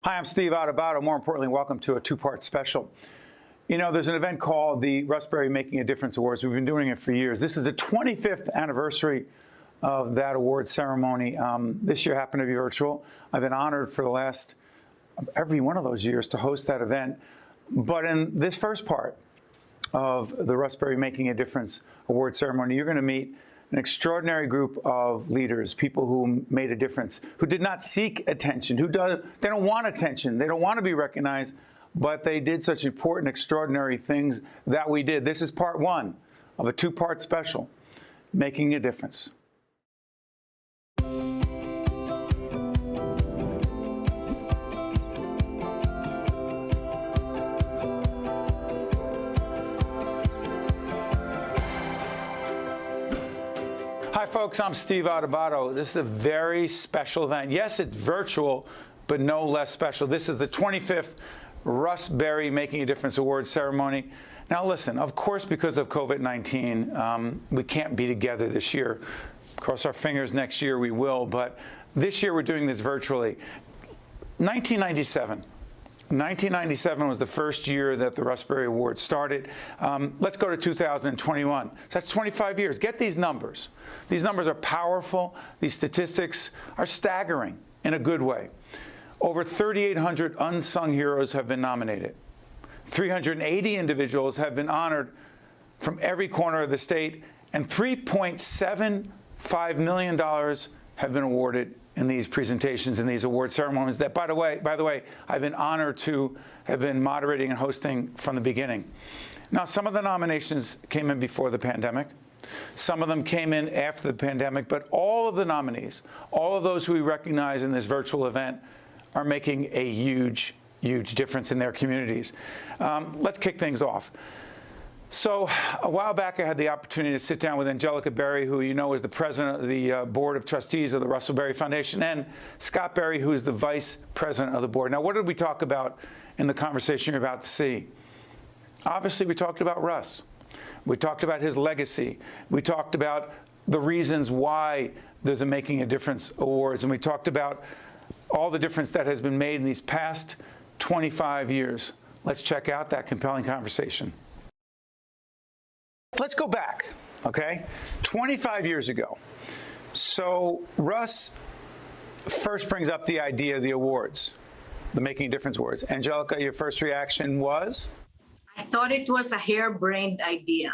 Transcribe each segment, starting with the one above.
Hi, I'm Steve Adubato. More importantly, welcome to a two-part special. You know, there's an event called the Russell Berrie Making a Difference Awards. We've been doing it for years. This is the 25th anniversary of that award ceremony. This year happened to be virtual. I've been honored for the last, every one of those years to host that event. But in this first part of the Russell Berrie Making a Difference Award ceremony, you're going to meet an extraordinary group of leaders, people who made a difference, who did not seek attention, they don't want attention, they don't want to be recognized, but they did such important, extraordinary things that we did. This is part one of a two-part special, Making a Difference. Hi, folks. I'm Steve Adubato. This is a very special event. Yes, it's virtual, but no less special. This is the 25th Russell Berrie Making a Difference Award ceremony. Now, listen, of course, because of COVID-19, we can't be together this year. Cross our fingers, next year we will, but this year we're doing this virtually. 1997 was the first year that the Russell Berrie Award started. Let's go to 2021. So that's 25 years. Get these numbers. These numbers are powerful. These statistics are staggering in a good way. Over 3,800 unsung heroes have been nominated. 380 individuals have been honored from every corner of the state, and $3.75 million have been awarded in these presentations and these award ceremonies that, by the way, I've been honored to have been moderating and hosting from the beginning. Now, some of the nominations came in before the pandemic. Some of them came in after the pandemic, but all of the nominees, all of those who we recognize in this virtual event are making a huge, huge difference in their communities. Let's kick things off. So a while back, I had the opportunity to sit down with Angelica Berry, who you know is the president of the Board of Trustees of the Russell Berrie Foundation, and Scott Berry, who is the vice president of the board. Now, what did we talk about in the conversation you're about to see? Obviously, we talked about Russ. We talked about his legacy. We talked about the reasons why there's a Making a Difference Awards, and we talked about all the difference that has been made in these past 25 years. Let's check out that compelling conversation. Let's go back, okay? 25 years ago. So Russ first brings up the idea of the awards, the Making a Difference Awards. Angelica, your first reaction was? I thought it was a harebrained idea.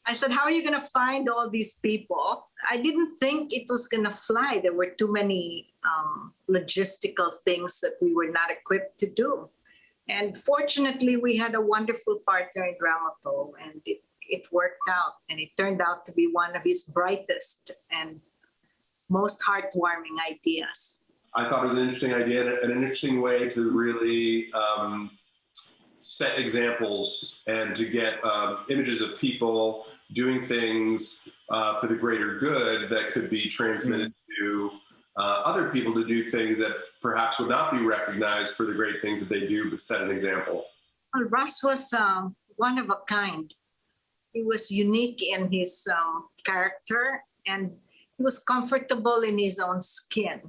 I said, how are you going to find all these people? I didn't think it was going to fly. There were too many logistical things that we were not equipped to do. And fortunately, we had a wonderful partner in Ramapo, and it worked out. And it turned out to be one of his brightest and most heartwarming ideas. I thought it was an interesting idea and an interesting way to really set examples and to get images of people doing things for the greater good that could be transmitted to other people to do things that perhaps would not be recognized for the great things that they do, but set an example. Well, Russ was one of a kind. He was unique in his character, and he was comfortable in his own skin.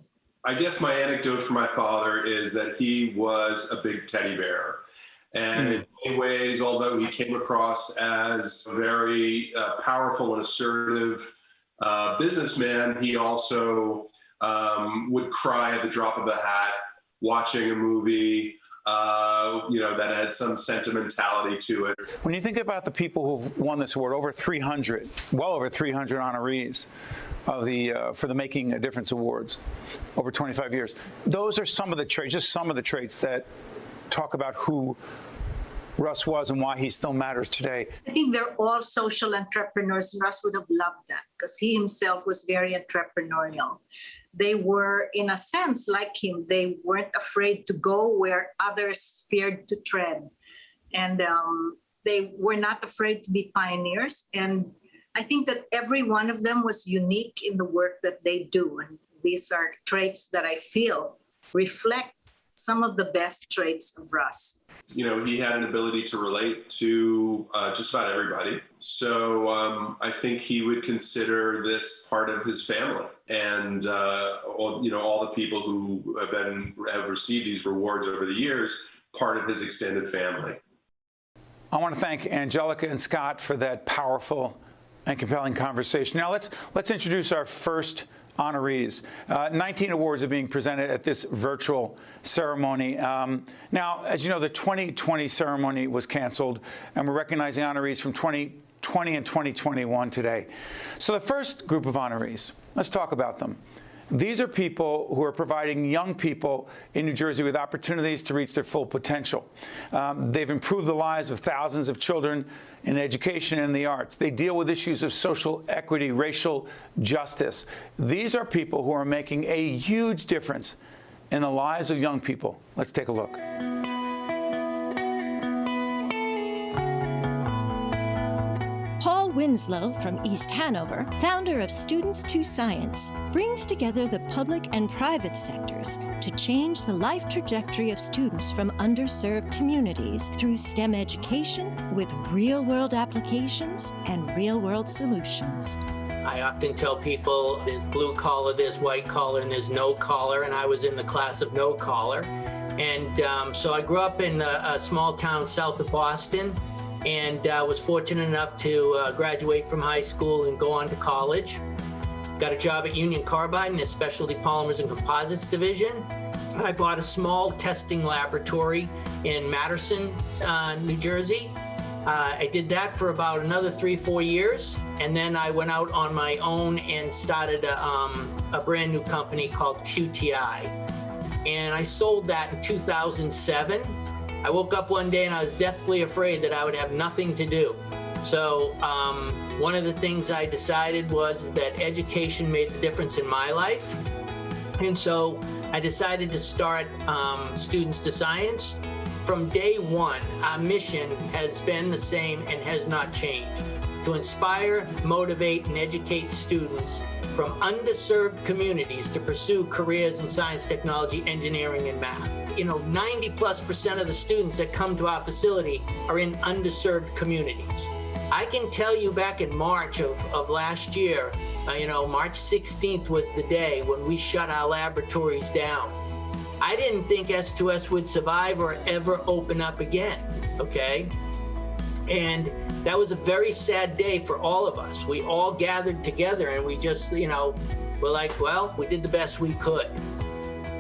I guess my anecdote for my father is that he was a big teddy bear. And in many ways, although he came across as a very powerful and assertive businessman, he also would cry at the drop of a hat watching a movie, that had some sentimentality to it. When you think about the people who've won this award, well over 300 honorees of for the Making a Difference Awards over 25 years, those are some of the traits, just some of the traits that talk about who Russ was and why he still matters today. I think they're all social entrepreneurs, and Russ would have loved that because he himself was very entrepreneurial. They were, in a sense, like him. They weren't afraid to go where others feared to tread. And they were not afraid to be pioneers. And I think that every one of them was unique in the work that they do. And these are traits that I feel reflect some of the best traits of Russ. You know, he had an ability to relate to just about everybody. So I think he would consider this part of his family, and all the people who have received these rewards over the years, part of his extended family. I want to thank Angelica and Scott for that powerful and compelling conversation. Now let's introduce our first honorees. 19 awards are being presented at this virtual ceremony. Now, as you know, the 2020 ceremony was canceled, and we're recognizing honorees from 2020 and 2021 today. So the first group of honorees, let's talk about them. These are people who are providing young people in New Jersey with opportunities to reach their full potential. They've improved the lives of thousands of children in education and the arts. They deal with issues of social equity, racial justice. These are people who are making a huge difference in the lives of young people. Let's take a look. Winslow from East Hanover, founder of Students to Science, brings together the public and private sectors to change the life trajectory of students from underserved communities through STEM education with real-world applications and real-world solutions. I often tell people there's blue collar, there's white collar, and there's no collar, and I was in the class of no collar. And so I grew up in a small town south of Boston, and was fortunate enough to graduate from high school and go on to college. Got a job at Union Carbide in the Specialty Polymers and Composites division. I bought a small testing laboratory in Madison, New Jersey. I did that for about another 3-4 years, and then I went out on my own and started a brand new company called QTI. And I sold that in 2007. I woke up one day and I was deathly afraid that I would have nothing to do. So one of the things I decided was that education made a difference in my life. And so I decided to start Students to Science. From day one, our mission has been the same and has not changed: to inspire, motivate, and educate students from underserved communities to pursue careers in science, technology, engineering, and math. You know, 90+% of the students that come to our facility are in underserved communities. I can tell you back in March of last year, March 16th was the day when we shut our laboratories down. I didn't think S2S would survive or ever open up again, okay? And that was a very sad day for all of us. We all gathered together and we just, we're like, well, we did the best we could.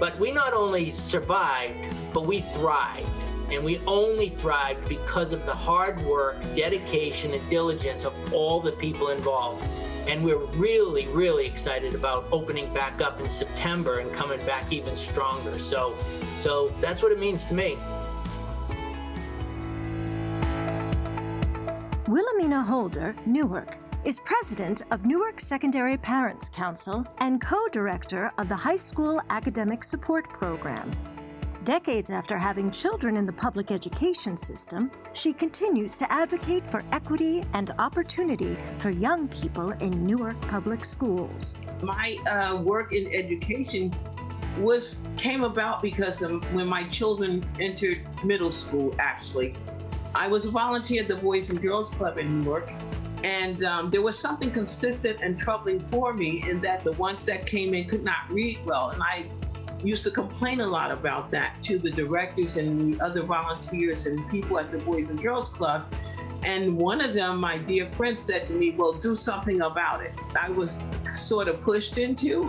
But we not only survived, but we thrived. And we only thrived because of the hard work, dedication, and diligence of all the people involved. And we're really, really excited about opening back up in September and coming back even stronger. So that's what it means to me. Wilhelmina Holder, Newark, is president of Newark Secondary Parents Council and co-director of the High School Academic Support Program. Decades after having children in the public education system, she continues to advocate for equity and opportunity for young people in Newark public schools. My work in education came about because when my children entered middle school, actually. I was a volunteer at the Boys and Girls Club in Newark, and there was something consistent and troubling for me in that the ones that came in could not read well, and I used to complain a lot about that to the directors and the other volunteers and people at the Boys and Girls Club. And one of them, my dear friend, said to me, well, do something about it. I was sort of pushed into.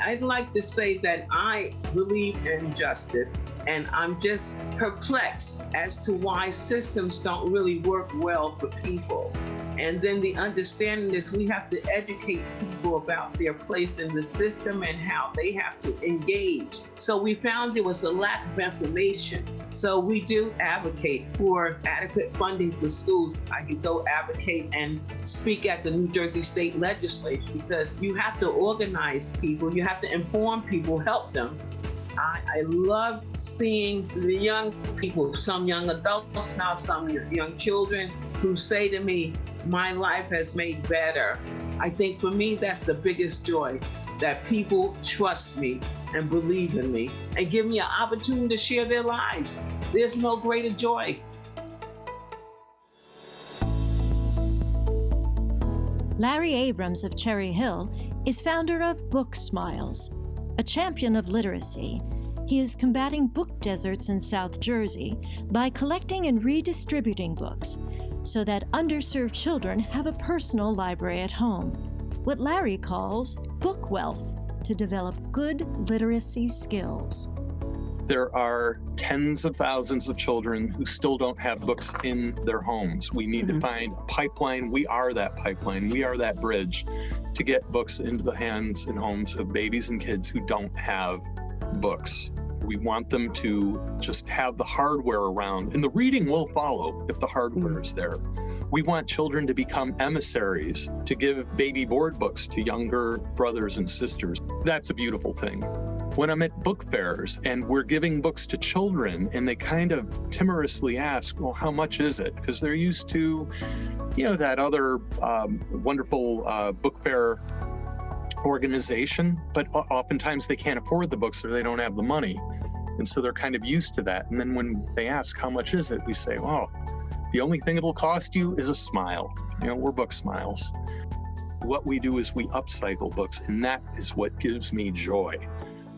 I'd like to say that I believe in justice, and I'm just perplexed as to why systems don't really work well for people. And then the understanding is we have to educate people about their place in the system and how they have to engage. So we found there was a lack of information. So we do advocate for adequate funding for schools. I could go advocate and speak at the New Jersey State Legislature because you have to organize people, you have to inform people, help them. I love seeing the young people, some young adults now, some young children who say to me, my life has made better. I think for me, that's the biggest joy, that people trust me and believe in me and give me an opportunity to share their lives. There's no greater joy. Larry Abrams of Cherry Hill is founder of Book Smiles, a champion of literacy. He is combating book deserts in South Jersey by collecting and redistributing books so that underserved children have a personal library at home, what Larry calls book wealth, to develop good literacy skills. There are tens of thousands of children who still don't have books in their homes. We need to find a pipeline. We are that pipeline. We are that bridge to get books into the hands and homes of babies and kids who don't have books. We want them to just have the hardware around, and the reading will follow if the hardware is there. We want children to become emissaries, to give baby board books to younger brothers and sisters. That's a beautiful thing. When I'm at book fairs and we're giving books to children and they kind of timorously ask, well, how much is it? Because they're used to, that other wonderful book fair organization, but oftentimes they can't afford the books or they don't have the money. And so they're kind of used to that. And then when they ask, how much is it? We say, oh, the only thing it'll cost you is a smile. We're Book Smiles. What we do is we upcycle books, and that is what gives me joy.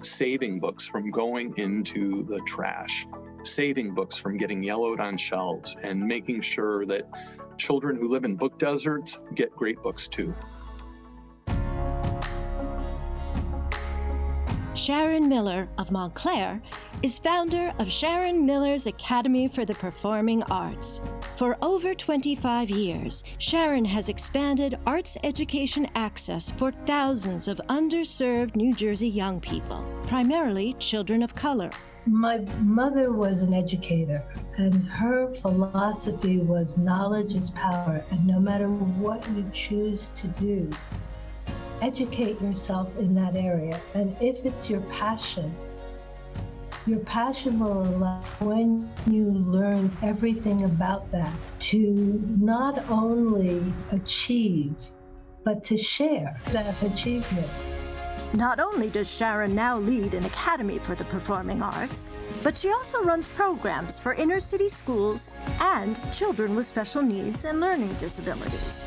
Saving books from going into the trash, saving books from getting yellowed on shelves, and making sure that children who live in book deserts get great books too. Sharon Miller of Montclair is founder of Sharon Miller's Academy for the Performing Arts. For over 25 years, Sharon has expanded arts education access for thousands of underserved New Jersey young people, primarily children of color. My mother was an educator, and her philosophy was knowledge is power, and no matter what you choose to do, educate yourself in that area. And if it's your passion will allow, when you learn everything about that, to not only achieve, but to share that achievement. Not only does Sharon now lead an academy for the performing arts, but she also runs programs for inner city schools and children with special needs and learning disabilities.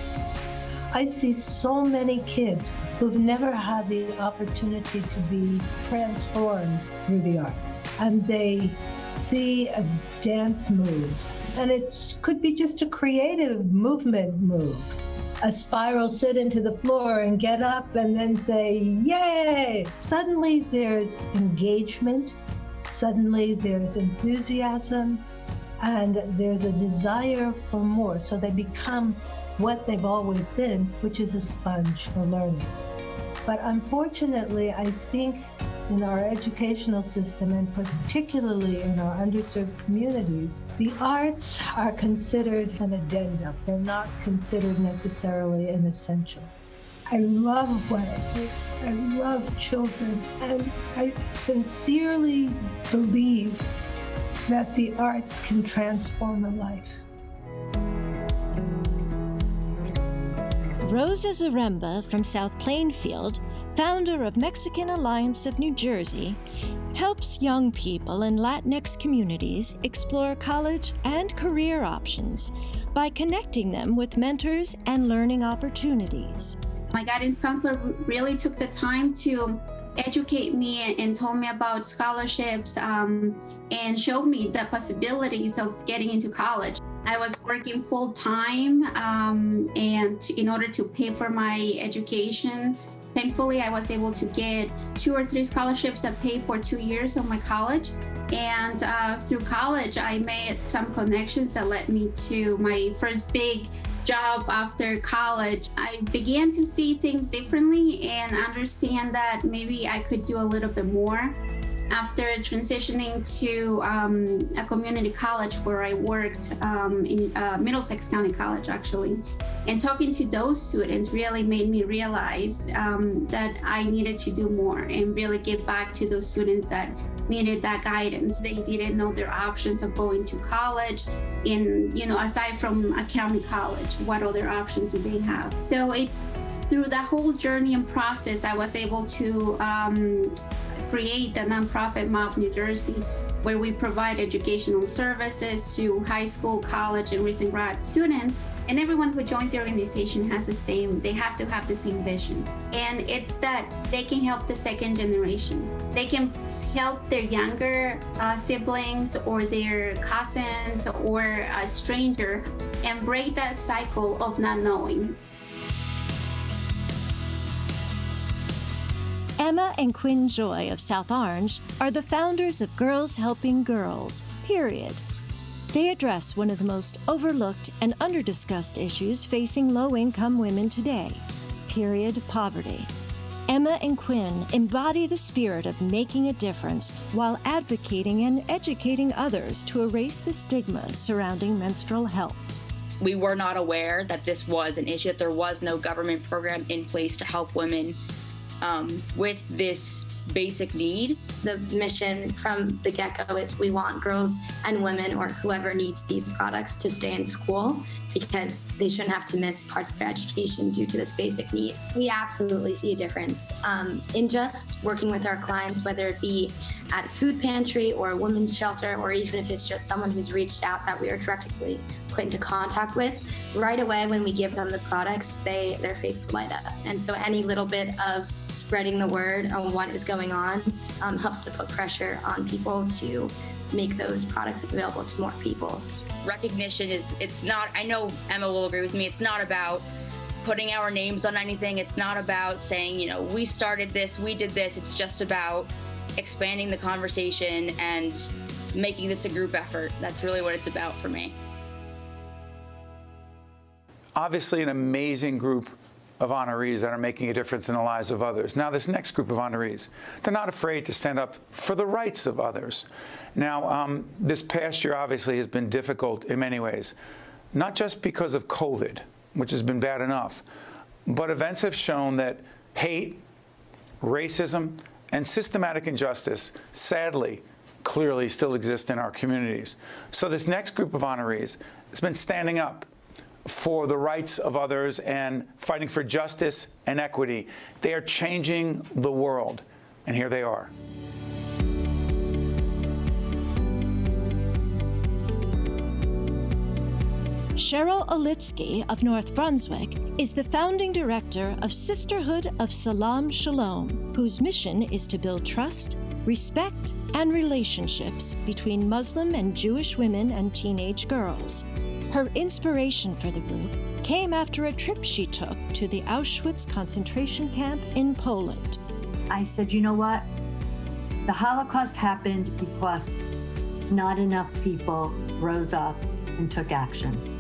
I see so many kids who've never had the opportunity to be transformed through the arts. And they see a dance move, and it could be just a creative movement move. A spiral sit into the floor and get up and then say, yay! Suddenly there's engagement, suddenly there's enthusiasm, and there's a desire for more. So they become what they've always been, which is a sponge for learning. But unfortunately, I think in our educational system, and particularly in our underserved communities, the arts are considered an addendum. They're not considered necessarily an essential. I love what I do. I love children, and I sincerely believe that the arts can transform a life. Rosazaremba from South Plainfield, founder of Mexican Alliance of New Jersey, helps young people in Latinx communities explore college and career options by connecting them with mentors and learning opportunities. My guidance counselor really took the time to educate me and told me about scholarships and showed me the possibilities of getting into college. I was working full time and in order to pay for my education, thankfully I was able to get 2 or 3 scholarships that paid for 2 years of my college. And through college, I made some connections that led me to my first big job after college. I began to see things differently and understand that maybe I could do a little bit more. After transitioning to a community college where I worked in Middlesex County College, actually, and talking to those students really made me realize that I needed to do more and really give back to those students that needed that guidance. They didn't know their options of going to college, and aside from a county college, what other options do they have? So through that whole journey and process, I was able to create the nonprofit MOV New Jersey where we provide educational services to high school, college, and recent grad students. And everyone who joins the organization they have to have the same vision. And it's that they can help the second generation. They can help their younger siblings or their cousins or a stranger and break that cycle of not knowing. Emma and Quinn Joy of South Orange are the founders of Girls Helping Girls, period. They address one of the most overlooked and under-discussed issues facing low-income women today, period poverty. Emma and Quinn embody the spirit of making a difference while advocating and educating others to erase the stigma surrounding menstrual health. We were not aware that this was an issue, that there was no government program in place to help women with this basic need. The mission from the get-go is we want girls and women or whoever needs these products to stay in school because they shouldn't have to miss parts of their education due to this basic need. We absolutely see a difference in just working with our clients, whether it be at a food pantry or a women's shelter, or even if it's just someone who's reached out that we are directly put into contact with. Right away when we give them the products, their faces light up. And so any little bit of spreading the word on what is going on helps to put pressure on people to make those products available to more people. Recognition it's not, I know Emma will agree with me, it's not about putting our names on anything. It's not about saying, we started this, we did this. It's just about expanding the conversation and making this a group effort. That's really what it's about for me. Obviously, an amazing group of honorees that are making a difference in the lives of others. Now, this next group of honorees, they're not afraid to stand up for the rights of others. Now, this past year obviously has been difficult in many ways, not just because of COVID, which has been bad enough, but events have shown that hate, racism, and systematic injustice, sadly, clearly still exist in our communities. So this next group of honorees has been standing up for the rights of others and fighting for justice and equity. They are changing the world, and here they are. Cheryl Olitsky of North Brunswick is the founding director of Sisterhood of Salam, Shalom, whose mission is to build trust, respect, and relationships between Muslim and Jewish women and teenage girls. Her inspiration for the group came after a trip she took to the Auschwitz concentration camp in Poland. I said, you know what? The Holocaust happened because not enough people rose up and took action.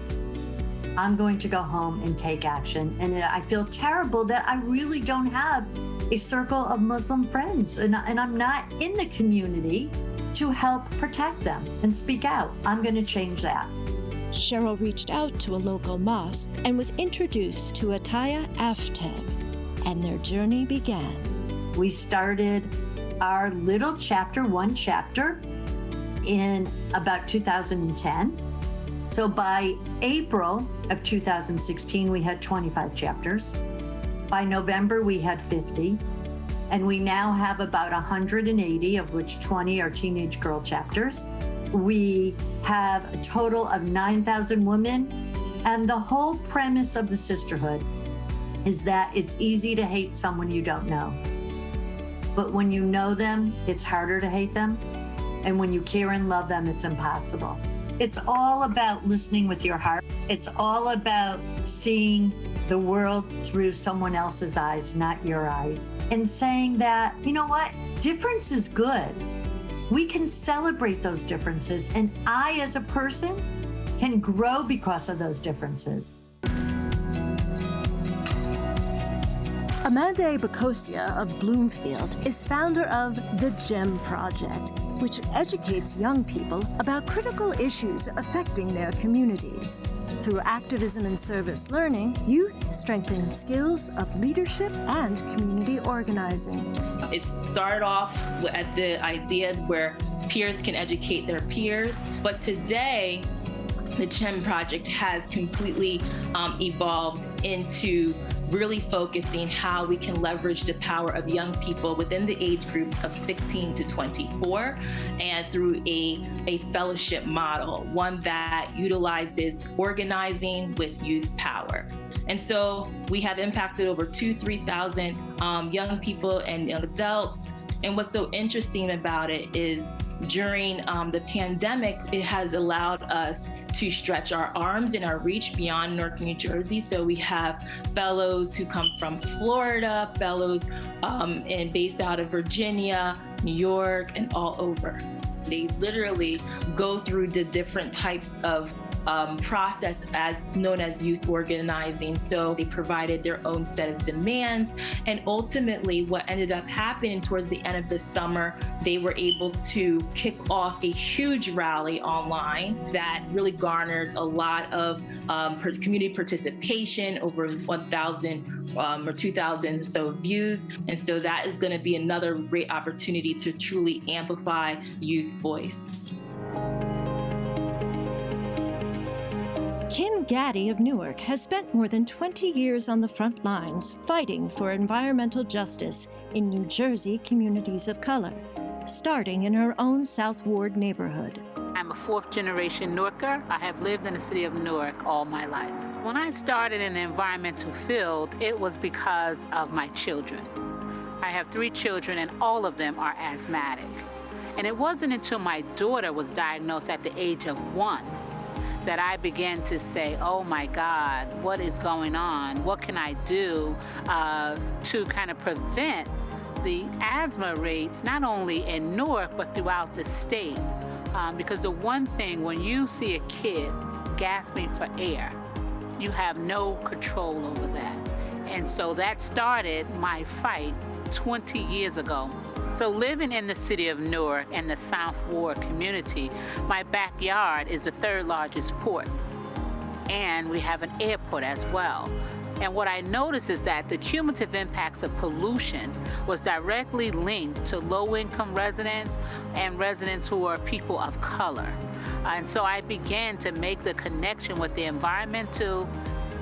I'm going to go home and take action. And I feel terrible that I really don't have a circle of Muslim friends, and I'm not in the community to help protect them and speak out. I'm going to change that. Cheryl reached out to a local mosque and was introduced to Ataya Afteb, and their journey began. We started our little chapter, one chapter, in about 2010. So by April of 2016, we had 25 chapters. By November, we had 50. And we now have about 180, of which 20 are teenage girl chapters. We have a total of 9,000 women. And the whole premise of the Sisterhood is that it's easy to hate someone you don't know. But when you know them, it's harder to hate them. And when you care and love them, it's impossible. It's all about listening with your heart. It's all about seeing the world through someone else's eyes, not your eyes. And saying that, you know what? Difference is good. We can celebrate those differences. And I, as a person, can grow because of those differences. Amanda Bacosia of Bloomfield is founder of the GEM Project, which educates young people about critical issues affecting their communities. Through activism and service learning, youth strengthen skills of leadership and community organizing. It started off at the idea where peers can educate their peers, but today the CHEM project has completely evolved into really focusing how we can leverage the power of young people within the age groups of 16 to 24 and through a fellowship model, one that utilizes organizing with youth power. And so we have impacted over 3,000 young people and young adults. And what's so interesting about it is during the pandemic, it has allowed us to stretch our arms and our reach beyond Newark, New Jersey. So we have fellows who come from Florida, fellows and based out of Virginia, New York, and all over. They literally go through the different types of process as known as youth organizing. So they provided their own set of demands. And ultimately what ended up happening towards the end of the summer, they were able to kick off a huge rally online that really garnered a lot of community participation, over 1,000 or 2,000 or so views. And so that is going to be another great opportunity to truly amplify youth voice. Kim Gaddy of Newark has spent more than 20 years on the front lines fighting for environmental justice in New Jersey communities of color, starting in her own South Ward neighborhood. I'm a fourth-generation Newarker. I have lived in the city of Newark all my life. When I started in the environmental field, it was because of my children. I have 3 children, and all of them are asthmatic. And it wasn't until my daughter was diagnosed at the age of 1 that I began to say, oh my God, what is going on? What can I do to kind of prevent the asthma rates, not only in Newark, but throughout the state? Because the one thing, when you see a kid gasping for air, you have no control over that. And so that started my fight 20 years ago. So living in the city of Newark and the South Ward community, my backyard is the 3rd largest port. And we have an airport as well. And what I noticed is that the cumulative impacts of pollution was directly linked to low-income residents and residents who are people of color. And so I began to make the connection with the environmental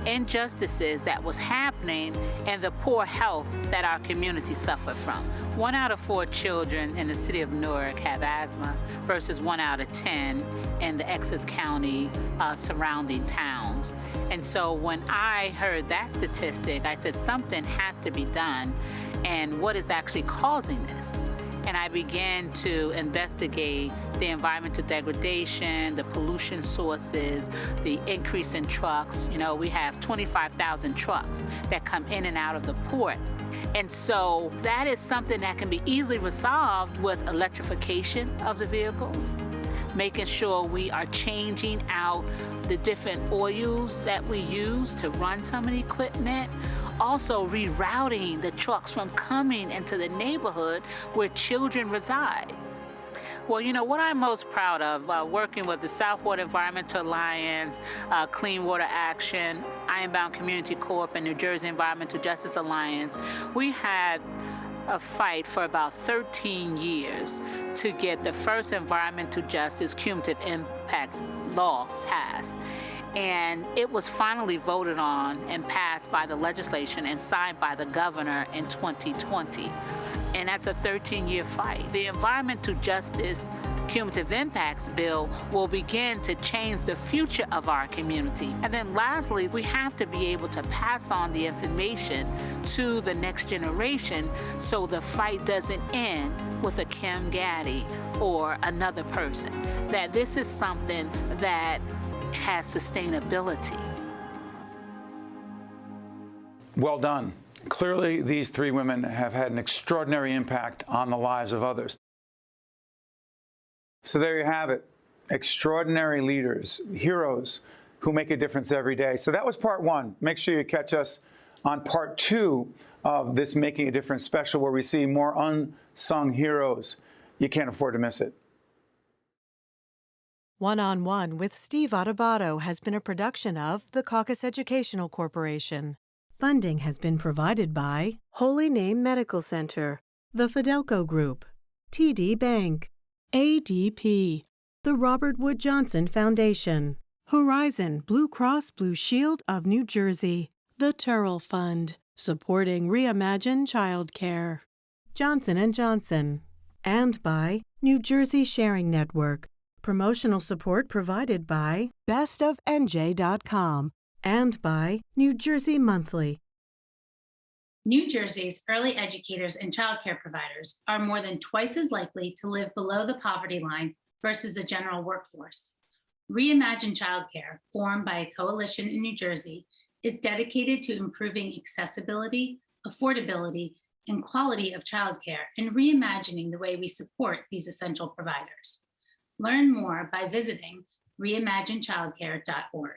injustices that was happening and the poor health that our community suffered from. 1 out of 4 children in the city of Newark have asthma versus 1 out of 10 in the Essex County surrounding towns. And so when I heard that statistic, I said something has to be done, and what is actually causing this? And I began to investigate the environmental degradation, the pollution sources, the increase in trucks. You know, we have 25,000 trucks that come in and out of the port. And so that is something that can be easily resolved with electrification of the vehicles, making sure we are changing out the different oils that we use to run some of the equipment. Also rerouting the trucks from coming into the neighborhood where children reside. Well, you know, what I'm most proud of, working with the South Ward Environmental Alliance, Clean Water Action, Ironbound Community Corp, and New Jersey Environmental Justice Alliance, we had a fight for about 13 years to get the first environmental justice cumulative impacts law passed. And it was finally voted on and passed by the legislation and signed by the governor in 2020. And that's a 13-year fight. The Environmental Justice Cumulative Impacts Bill will begin to change the future of our community. And then lastly, we have to be able to pass on the information to the next generation so the fight doesn't end with a Kim Gaddy or another person. That this is something that has sustainability. Well done. Clearly, these 3 women have had an extraordinary impact on the lives of others. So there you have it. Extraordinary leaders, heroes who make a difference every day. So that was part 1. Make sure you catch us on part 2 of this Making a Difference special, where we see more unsung heroes. You can't afford to miss it. One-on-One with Steve Adubato has been a production of the Caucus Educational Corporation. Funding has been provided by Holy Name Medical Center, the Fidelco Group, TD Bank, ADP, the Robert Wood Johnson Foundation, Horizon Blue Cross Blue Shield of New Jersey, the Turrell Fund, supporting Reimagine Childcare, Johnson & Johnson, and by New Jersey Sharing Network. Promotional support provided by bestofnj.com and by New Jersey Monthly. New Jersey's early educators and childcare providers are more than twice as likely to live below the poverty line versus the general workforce. Reimagine Childcare, formed by a coalition in New Jersey, is dedicated to improving accessibility, affordability, and quality of childcare and reimagining the way we support these essential providers. Learn more by visiting reimaginechildcare.org.